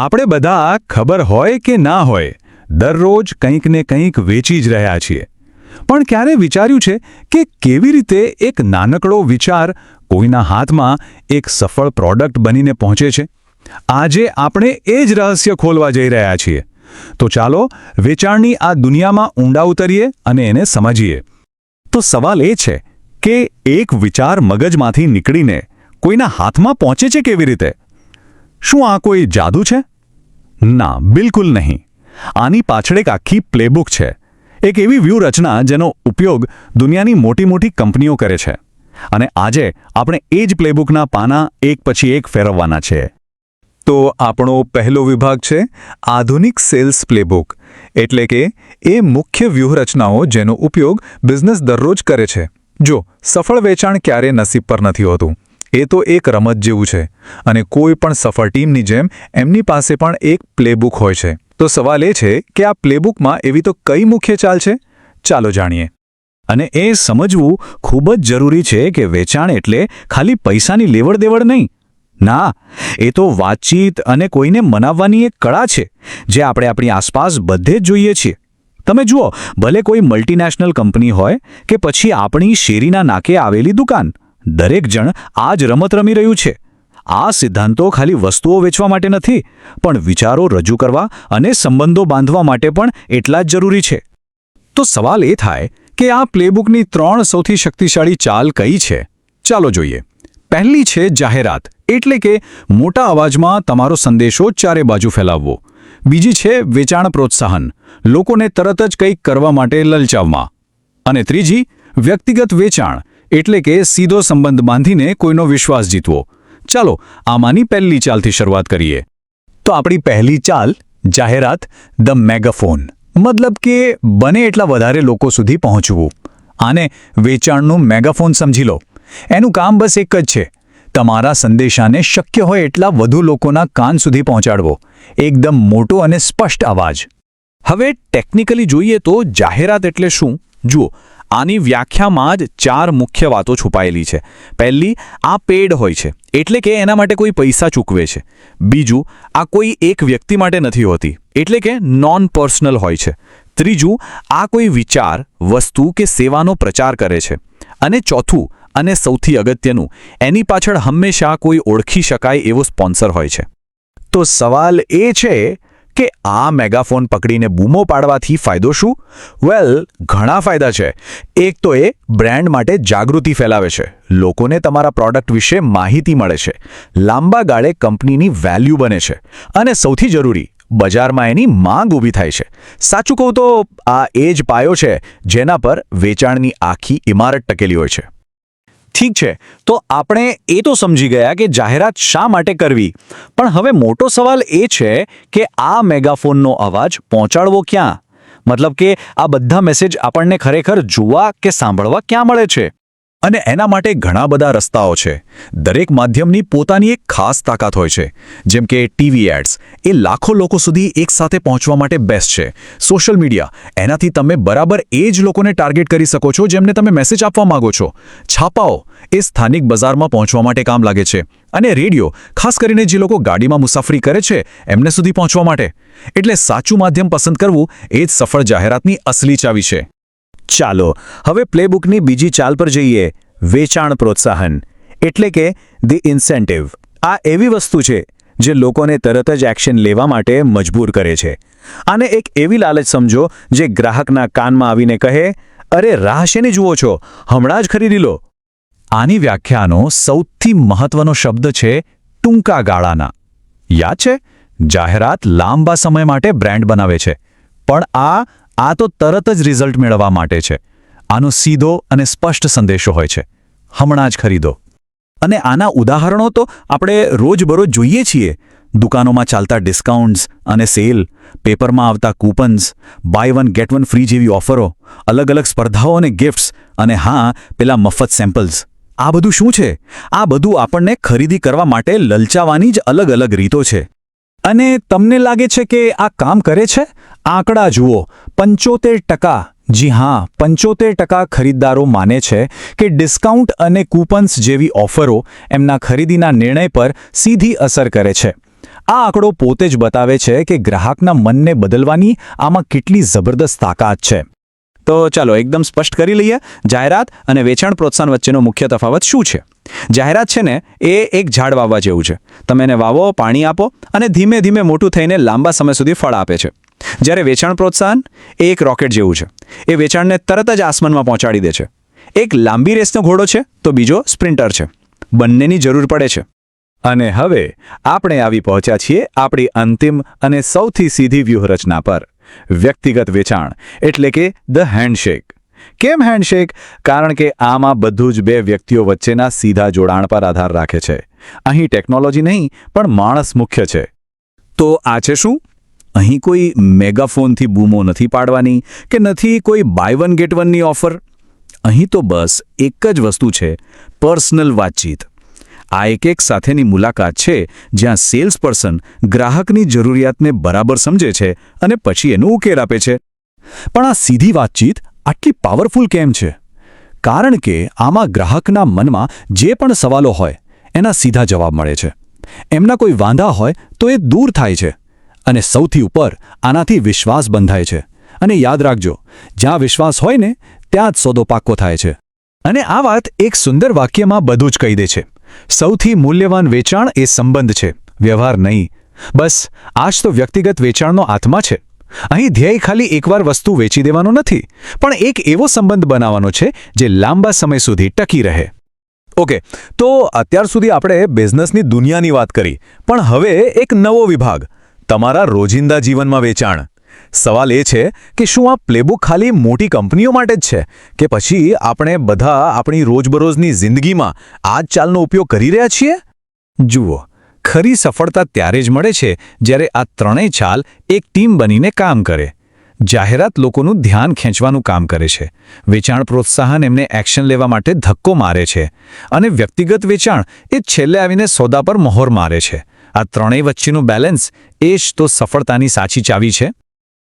આપણે બધા ખબર હોય કે ના હોય દરરોજ કંઈક ને કંઈક વેચી જ રહ્યા છીએ, પણ ક્યારે વિચાર્યું છે કે કેવી રીતે એક નાનકડો વિચાર કોઈના હાથમાં એક સફળ પ્રોડક્ટ બનીને પહોંચે છે? આજે આપણે એ જ રહસ્ય ખોલવા જઈ રહ્યા છીએ. તો ચાલો વેચાણની આ દુનિયામાં ઊંડા ઉતરીએ અને એને સમજીએ. તો સવાલ એ છે કે એક વિચાર મગજમાંથી નીકળીને કોઈના હાથમાં પહોંચે છે કેવી રીતે? શું આ કોઈ જાદુ છે? ના, બિલકુલ નહીં. આની પાછળ એક આખી પ્લેબુક છે, એક એવી વ્યૂહરચના જેનો ઉપયોગ દુનિયાની મોટી મોટી કંપનીઓ કરે છે. અને આજે આપણે એ જ પ્લેબુકના પાના એક પછી એક ફેરવવાના છે. તો આપણો પહેલો વિભાગ છે આધુનિક સેલ્સ પ્લેબુક, એટલે કે એ મુખ્ય વ્યૂહરચનાઓ જેનો ઉપયોગ બિઝનેસ દરરોજ કરે છે. જો સફળ વેચાણ ક્યારે નસીબ પર નથી હોતું, એ તો એક રમત જેવું છે, અને કોઈ પણ સફળ ટીમની જેમ એમની પાસે પણ એક પ્લેબુક હોય છે. તો સવાલ એ છે કે આ પ્લેબુકમાં એવી તો કઈ મુખ્ય ચાલ છે? ચાલો જાણીએ. અને એ સમજવું ખૂબ જ જરૂરી છે કે વેચાણ એટલે ખાલી પૈસાની લેવડ દેવડ નહીં. ના, એ તો વાતચીત અને કોઈને મનાવવાની એક કળા છે જે આપણે આપણી આસપાસ બધે જ જોઈએ છીએ. તમે જુઓ, ભલે કોઈ મલ્ટીનેશનલ કંપની હોય કે પછી આપણી શેરીના નાકે આવેલી દુકાન, દરેક જણ આ જ રમત રમી રહ્યું છે. આ સિદ્ધાંતો ખાલી વસ્તુઓ વેચવા માટે નથી, પણ વિચારો રજૂ કરવા અને સંબંધો બાંધવા માટે પણ એટલા જ જરૂરી છે. તો સવાલ એ થાય કે આ પ્લેબુકની 3 સૌથી શક્તિશાળી ચાલ કઈ છે? ચાલો જોઈએ. પહેલી છે જાહેરાત, એટલે કે મોટા અવાજમાં તમારો સંદેશો ચારે બાજુ ફેલાવવો. બીજી છે વેચાણ પ્રોત્સાહન, લોકોને તરત જ કંઈક કરવા માટે લલચાવવા. અને ત્રીજી વ્યક્તિગત વેચાણ, એટલે કે સીધો સંબંધ બાંધીને કોઈનો વિશ્વાસ જીતવો. ચાલો આમાંની પહેલી ચાલથી શરૂઆત કરીએ. તો આપણી પહેલી ચાલ, જાહેરાત, ધ મેગાફોન, મતલબ કે બને એટલા વધારે લોકો સુધી પહોંચવું. આને વેચાણનું મેગાફોન સમજી લો. એનું કામ બસ એક જ છે, તમારા સંદેશાને શક્ય હોય એટલા વધુ લોકોના કાન સુધી પહોંચાડવો. એકદમ મોટો અને સ્પષ્ટ અવાજ. હવે ટેકનિકલી જોઈએ તો જાહેરાત એટલે શું? જુઓ, આની વ્યાખ્યામાં જ 4 મુખ્ય વાતો છુપાયેલી છે. પહેલી, આ પેડ હોય છે, એટલે કે એના માટે કોઈ પૈસા ચૂકવે છે. બીજું, આ કોઈ એક વ્યક્તિ માટે નથી હોતી, એટલે કે નોન પર્સનલ હોય છે. ત્રીજું, આ કોઈ વિચાર, વસ્તુ કે સેવાનો પ્રચાર કરે છે. અને ચોથું અને સૌથી અગત્યનું, એની પાછળ હંમેશા કોઈ ઓળખી શકાય એવો સ્પોન્સર હોય છે. તો સવાલ એ છે કે આ મેગાફોન પકડીને બૂમો પાડવાથી ફાયદો શું? વેલ, ઘણા ફાયદા છે. એક તો એ બ્રાન્ડ માટે જાગૃતિ ફેલાવે છે, લોકોને તમારા પ્રોડક્ટ વિશે માહિતી મળે છે, લાંબા ગાળે કંપનીની વેલ્યુ બને છે, અને સૌથી જરૂરી, બજારમાં એની માંગ ઊભી થાય છે. સાચું કહું તો આ એ જ પાયો છે જેના પર વેચાણની આખી ઇમારત ટકેલી હોય છે. ઠીક છે, તો આપણે એ તો સમજી ગયા કે જાહેરાત શા માટે કરવી, પણ હવે મોટો સવાલ એ છે કે આ મેગાફોનનો અવાજ પહોંચાડવો ક્યાં? મતલબ કે આ બધા મેસેજ આપણને ખરેખર જોવા કે સાંભળવા ક્યાં મળે છે? અને એના માટે ઘણા બધા રસ્તાઓ છે. દરેક માધ્યમની પોતાની એક ખાસ તાકાત હોય છે. જેમ કે ટીવી એડ્સ, એ લાખો લોકો સુધી એકસાથે પહોંચવા માટે બેસ્ટ છે. સોશિયલ મીડિયા, એનાથી તમે બરાબર એ જ લોકોને ટાર્ગેટ કરી શકો છો જેમને તમે મેસેજ આપવા માંગો છો. છાપાઓ, એ સ્થાનિક બજારમાં પહોંચવા માટે કામ લાગે છે. અને રેડિયો, ખાસ કરીને જે લોકો ગાડીમાં મુસાફરી કરે છે એમને સુધી પહોંચવા માટે. એટલે સાચું માધ્યમ પસંદ કરવું એ જ સફળ જાહેરાતની અસલી ચાવી છે. ચાલો હવે પ્લેબુકની બીજી ચાલ પર જઈએ, વેચાણ પ્રોત્સાહન, એટલે કે ધી ઇન્સેન્ટિવ. આ એવી વસ્તુ છે જે લોકોને તરત જ એક્શન લેવા માટે મજબૂર કરે છે. આને એક એવી લાલચ સમજો જે ગ્રાહકના કાનમાં આવીને કહે, અરે રાહ શેની જુઓ છો, હમણાં જ ખરીદી લો. આની વ્યાખ્યાનો સૌથી મહત્વનો શબ્દ છે ટૂંકા ગાળાના. યાદ છે, જાહેરાત લાંબા સમય માટે બ્રાન્ડ બનાવે છે, પણ આ તો તરત જ રિઝલ્ટ મેળવવા માટે છે. આનો સીધો અને સ્પષ્ટ સંદેશો હોય છે, હમણાં જ ખરીદો. અને આના ઉદાહરણો તો આપણે રોજબરોજ જોઈએ છીએ. દુકાનોમાં ચાલતા ડિસ્કાઉન્ટ્સ અને સેલ, પેપરમાં આવતા coupons, buy one get one free જેવી ઓફરો, અલગ અલગ સ્પર્ધાઓ અને ગિફ્ટ્સ, અને હા, પેલા મફત સેમ્પલ્સ. આ બધું શું છે? આ બધું આપણને ખરીદી કરવા માટે લલચાવવાની જ અલગ અલગ રીતો છે. અને તમને લાગે છે કે આ કામ કરે છે? આંકડા જુઓ, 75% જી હા, 75% ખરીદદારો માને છે કે ડિસ્કાઉન્ટ અને કૂપન્સ જેવી ઓફરો એમના ખરીદીના નિર્ણય પર સીધી અસર કરે છે. આ આંકડો પોતે જ બતાવે છે કે ગ્રાહકના મનને બદલવાની આમાં કેટલી જબરદસ્ત તાકાત છે. તો ચાલો એકદમ સ્પષ્ટ કરી લઈએ, જાહેરાત અને વેચાણ પ્રોત્સાહન વચ્ચેનો મુખ્ય તફાવત શું છે. જાહેરાત છે ને એ એક ઝાડ વાવવા જેવું છે. તમે એને વાવો, પાણી આપો અને ધીમે ધીમે મોટું થઈને લાંબા સમય સુધી ફળ આપે છે. જ્યારે વેચાણ પ્રોત્સાહન એ એક રોકેટ જેવું છે. એ વેચાણને તરત જ આસમાનમાં પહોંચાડી દે છે. એક લાંબી રેસનો ઘોડો છે તો બીજો સ્પ્રિન્ટર છે. બંનેની જરૂર પડે છે. અને હવે આપણે આવી પહોંચ્યા છીએ આપણી અંતિમ અને સૌથી સીધી વ્યૂહરચના પર, વ્યક્તિગત વેચાણ એટલે કે ધ હેન્ડશેક. કેમ હેન્ડશેક? કારણ કે આમાં બધું જ બે વ્યક્તિઓ વચ્ચેના સીધા જોડાણ પર આધાર રાખે છે. અહીં ટેકનોલોજી નહીં પણ માણસ મુખ્ય છે. તો આ છે શું? અહીં કોઈ મેગાફોનથી બૂમો નથી પાડવાની કે નથી કોઈ બાય વન ગેટ વનની ઓફર. અહીં તો બસ એક જ વસ્તુ છે, પર્સનલ વાતચીત. આ એક સાથેની મુલાકાત છે જ્યાં સેલ્સ પર્સન ગ્રાહકની જરૂરિયાતને બરાબર સમજે છે અને પછી એનો ઉકેલ આપે છે. પણ આ સીધી વાતચીત આટલી પાવરફુલ કેમ છે? કારણ કે આમાં ગ્રાહકના મનમાં જે પણ સવાલો હોય એના સીધા જવાબ મળે છે. એમના કોઈ વાંધા હોય તો એ દૂર થાય છે. અને સૌથી ઉપર આનાથી વિશ્વાસ બંધાય છે. અને યાદ રાખજો, જ્યાં વિશ્વાસ હોય ને ત્યાં જ સોદો પાક્કો થાય છે. અને આ વાત એક સુંદર વાક્યમાં બધું જ કહી દે છે. સૌથી મૂલ્યવાન વેચાણ એ સંબંધ છે, વ્યવહાર નહીં. બસ આ જ તો વ્યક્તિગત વેચાણનો આત્મા છે. અહીં ધ્યેય ખાલી એકવાર વસ્તુ વેચી દેવાનો નથી, પણ એક એવો સંબંધ બનાવવાનો છે જે લાંબા સમય સુધી ટકી રહે. ઓકે, તો અત્યાર સુધી આપણે બિઝનેસની દુનિયાની વાત કરી, પણ હવે એક નવો વિભાગ, તમારા રોજિંદા જીવનમાં વેચાણ. સવાલ એ છે કે શું આ પ્લેબુક ખાલી મોટી કંપનીઓ માટે જ છે કે પછી આપણે બધા આપણી રોજબરોજની જિંદગીમાં આ જ ચાલનો ઉપયોગ કરી રહ્યા છીએ? જુઓ, ખરી સફળતા ત્યારે જ મળે છે જ્યારે આ ત્રણેય ચાલ એક ટીમ બનીને કામ કરે. જાહેરાત લોકોનું ધ્યાન ખેંચવાનું કામ કરે છે, વેચાણ પ્રોત્સાહન એમને એક્શન લેવા માટે ધક્કો મારે છે, અને વ્યક્તિગત વેચાણ એ છેલ્લે આવીને સોદા પર મહોર મારે છે. આ ત્રણેય વચ્ચેનું બેલેન્સ એ જ તો સફળતાની સાચી ચાવી છે.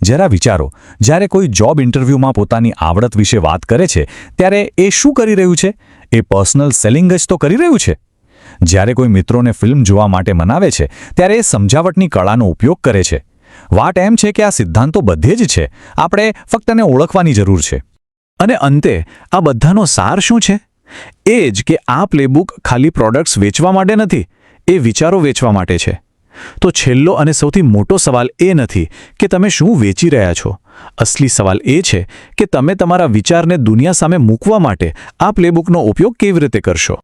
જરા વિચારો, જ્યારે કોઈ જોબ ઇન્ટરવ્યૂમાં પોતાની આવડત વિશે વાત કરે છે ત્યારે એ શું કરી રહ્યું છે? એ પર્સનલ સેલિંગ જ તો કરી રહ્યું છે. જ્યારે કોઈ મિત્રોને ફિલ્મ જોવા માટે મનાવે છે ત્યારે એ સમજાવટની કળાનો ઉપયોગ કરે છે. વાત એમ છે કે આ સિદ્ધાંતો બધે જ છે, આપણે ફક્ત એને ઓળખવાની જરૂર છે. અને અંતે આ બધાનો સાર શું છે? એ જ કે આ પ્લેબુક ખાલી પ્રોડક્ટ્સ વેચવા માટે નથી, એ વિચારો વેચવા માટે છે. તો છેલ્લો અને સૌથી મોટો સવાલ એ નથી કે તમે શું વેચી રહ્યા છો. અસલી સવાલ એ છે કે તમે તમારા વિચારને દુનિયા સામે મૂકવા માટે આ પ્લેબુકનો ઉપયોગ કેવી રીતે કરશો.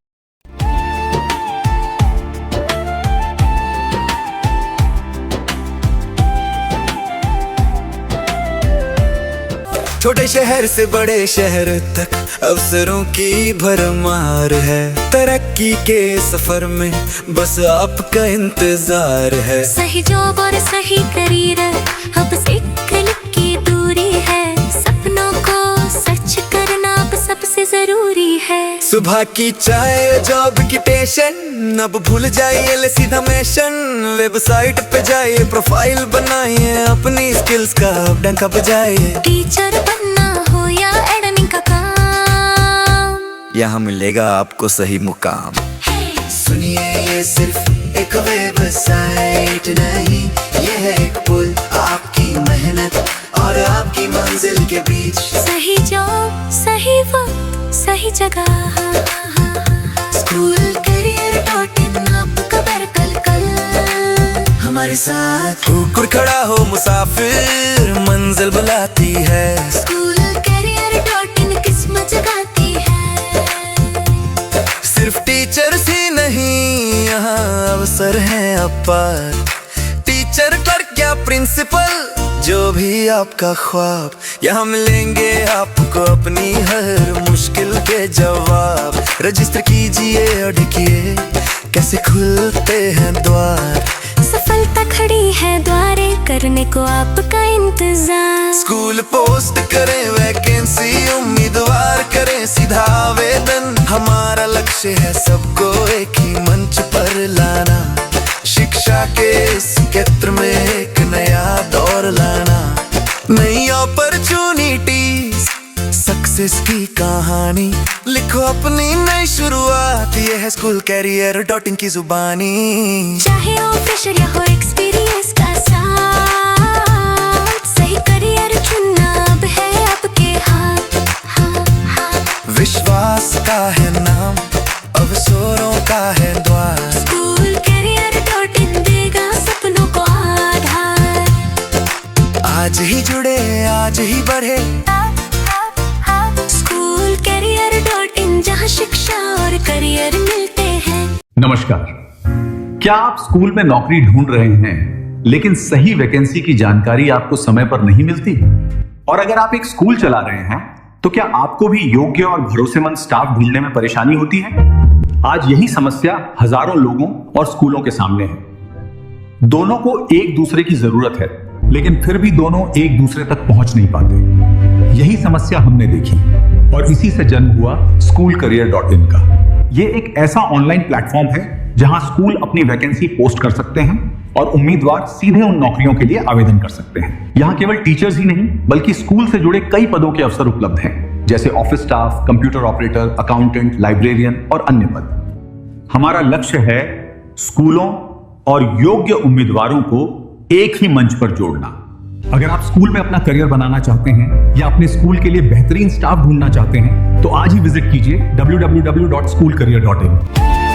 छोटे शहर से बड़े शहर तक अवसरों की भरमार है. तरक्की के सफर में बस आपका इंतजार है. सही जॉब और सही करियर अब बस एक क्लिक की दूरी है. सपनों को सच करना अब सबसे जरूरी है. सुबह की चाय जॉब की टेंशन अब भूल जाइए, सीधा मिशन. वेबसाइट पे जाइए, प्रोफाइल बनाइए, अपनी स्किल्स का डंका बजाइए. टीचर बनना हो या एडमिन का काम, यहाँ मिलेगा आपको सही मुकाम. सुनिए ये सिर्फ एक वेबसाइट नहीं, ये है एक पुल आपकी मेहनत और आपकी मंजिल के बीच. सही जॉब सही वक्त सही जगह. स्कूल career.in आपका बेहतर कल हमारे साथ. कुकुर खड़ा हो मुसाफिर, मंजिल बुलाती है. स्कूल career.in किस्मत जगाती है. सिर्फ टीचर्स ही नहीं, यहाँ अवसर है अपार. टीचर, क्लर्क या प्रिंसिपल, जो भी आपका ख्वाब, यहाँ मिलेंगे आपको अपनी हर मुश्किल के जवाब. रजिस्टर कीजिए और देखिए कैसे खुलते हैं द्वार. सफलता खड़ी है द्वारे, करने को आपका इंतजार. स्कूल पोस्ट करें वैकेंसी, उम्मीदवार करें सीधा आवेदन. हमारा लक्ष्य है सबको एक ही मंच पर लाना. शिक्षा के इस क्षेत्र में एक नया दौर लाना. नई अपॉर्चुनिटीज सक्सेस की कहानी लिखो अपनी नई शुरुआत, ये है SchoolCareer.in की जुबानी। चाहे हो फ्रेशर या हो एक्सपीरियंस का साथ, सही करियर चुनना अब है आपके हाथ। विश्वास का है नाम, अवसरों का है द्वार, SchoolCareer.in देगा सपनों को आधार। आज ही जुड़े आज ही बढ़े, SchoolCareer.in जहाँ शिक्षा और करियर मिलते हैं। नमस्कार। क्या आप स्कूल में नौकरी ढूंढ रहे हैं लेकिन सही वैकेंसी की जानकारी आपको समय पर नहीं मिलती? और अगर आप एक स्कूल चला रहे हैं तो क्या आपको भी योग्य और भरोसेमंद स्टाफ ढूंढने में परेशानी होती है? आज यही समस्या हजारों लोगों और स्कूलों के सामने है। दोनों को एक दूसरे की जरूरत है, लेकिन फिर भी दोनों एक दूसरे तक पहुंच नहीं पाते। यही समस्या हमने देखी और इसी से जन्म हुआ SchoolCareer.in का। ये एक ऐसा ऑनलाइन प्लेटफॉर्म है जहां स्कूल अपनी वैकेंसी पोस्ट कर सकते हैं और उम्मीदवार सीधे उन नौकरियों के लिए आवेदन कर सकते हैं। यहाँ केवल टीचर्स ही नहीं बल्कि स्कूल से जुड़े कई पदों के अवसर उपलब्ध हैं, जैसे office staff, computer operator, accountant, librarian और अन्य पद। हमारा लक्ष्य है स्कूलों और योग्य उम्मीदवारों को एक ही मंच पर जोड़ना। अगर आप स्कूल में अपना करियर बनाना चाहते हैं या अपने स्कूल के लिए बेहतरीन स्टाफ ढूंढना चाहते हैं तो आज ही विजिट कीजिए www.schoolcareer.in।